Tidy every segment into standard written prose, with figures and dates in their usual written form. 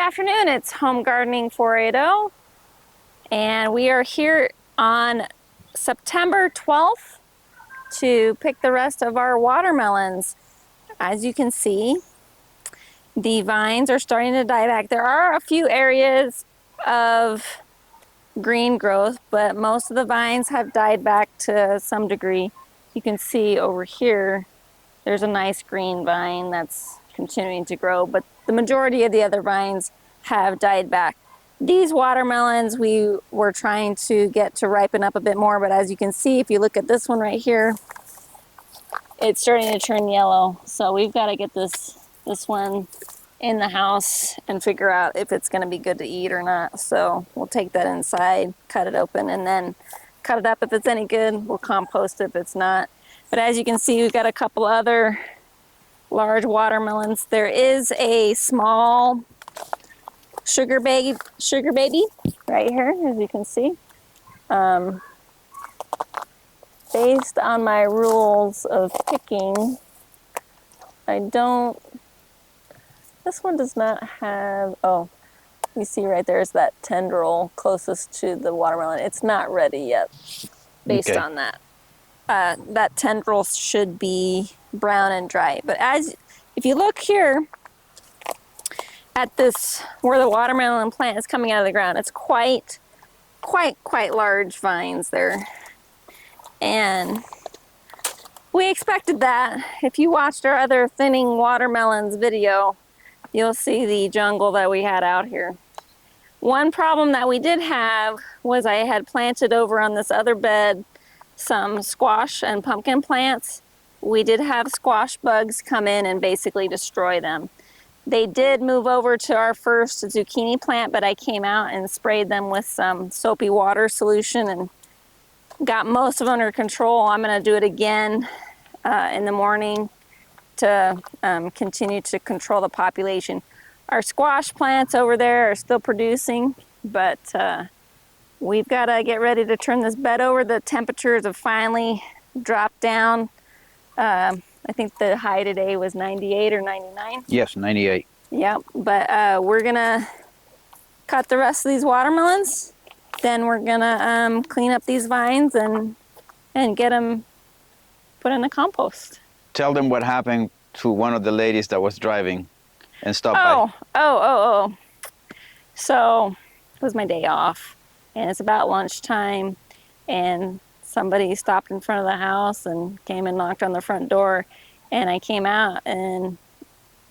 afternoon, it's Home Gardening 480, and we are here on September 12th to pick the rest of our watermelons. As you can see, the vines are starting to die back. There are a few areas of green growth, but most of the vines have died back to some degree. You can see over here, there's a nice green vine that's continuing to grow, but the majority of the other vines have died back. These watermelons we were trying to get to ripen up a bit more, but as you can see, if you look at this one right here, it's starting to turn yellow. So we've got to get this one in the house and figure out if it's going to be good to eat or not. So we'll take that inside, cut it open, and then cut it up. If it's any good, we'll compost it if it's not. But as you can see, we've got a couple other large watermelons. There is a small sugar baby right here, as you can see. Based on my rules of picking, this one does not have, oh, you see right there's that tendril closest to the watermelon. It's not ready yet, based on that. That tendril should be brown and dry. But if you look here at this, where the watermelon plant is coming out of the ground, it's quite large vines there. And we expected that. If you watched our other thinning watermelons video, you'll see the jungle that we had out here. One problem that we did have was I had planted over on this other bed some squash and pumpkin plants. We did have squash bugs come in and basically destroy them. They did move over to our first zucchini plant, but I came out and sprayed them with some soapy water solution and got most of them under control. I'm going to do it again in the morning to continue to control the population. Our squash plants over there are still producing, but we've got to get ready to turn this bed over. The temperatures have finally dropped down. I think the high today was 98 or 99. Yes, 98. Yep, but we're going to cut the rest of these watermelons. Then we're going to clean up these vines and get them put in the compost. Tell them what happened to one of the ladies that was driving and stopped by. Oh. So it was my day off, and it's about lunchtime, and somebody stopped in front of the house and came and knocked on the front door, and I came out, and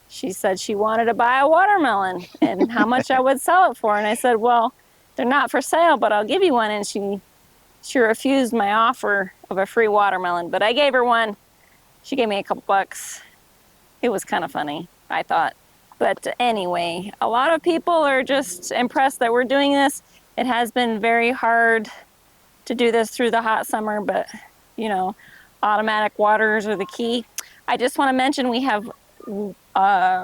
she said she wanted to buy a watermelon and how much I would sell it for. And I said, well, they're not for sale, but I'll give you one. And she refused my offer of a free watermelon, but I gave her one. She gave me a couple bucks. It was kind of funny, I thought. But anyway, a lot of people are just impressed that we're doing this. It has been very hard to do this through the hot summer, but you know, automatic waters are the key. I just want to mention we have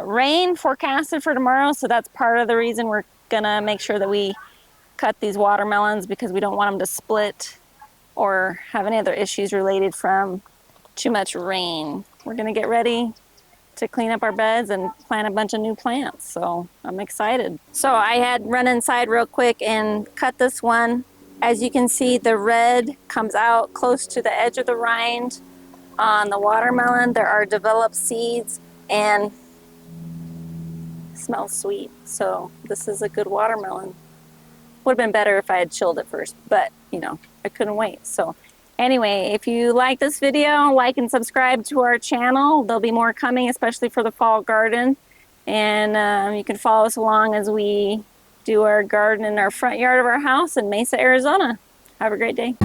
rain forecasted for tomorrow, so that's part of the reason we're gonna make sure that we cut these watermelons, because we don't want them to split or have any other issues related from too much rain. We're gonna get ready to clean up our beds and plant a bunch of new plants, so I'm excited. So I had run inside real quick and cut this one. As you can see, the red comes out close to the edge of the rind on the watermelon. There are developed seeds and it smells sweet, so this is a good watermelon. Would have been better if I had chilled it first, but you know, I couldn't wait. So anyway, if you like this video, like and subscribe to our channel. There'll be more coming, especially for the fall garden. And you can follow us along as we do our garden in our front yard of our house in Mesa, Arizona. Have a great day.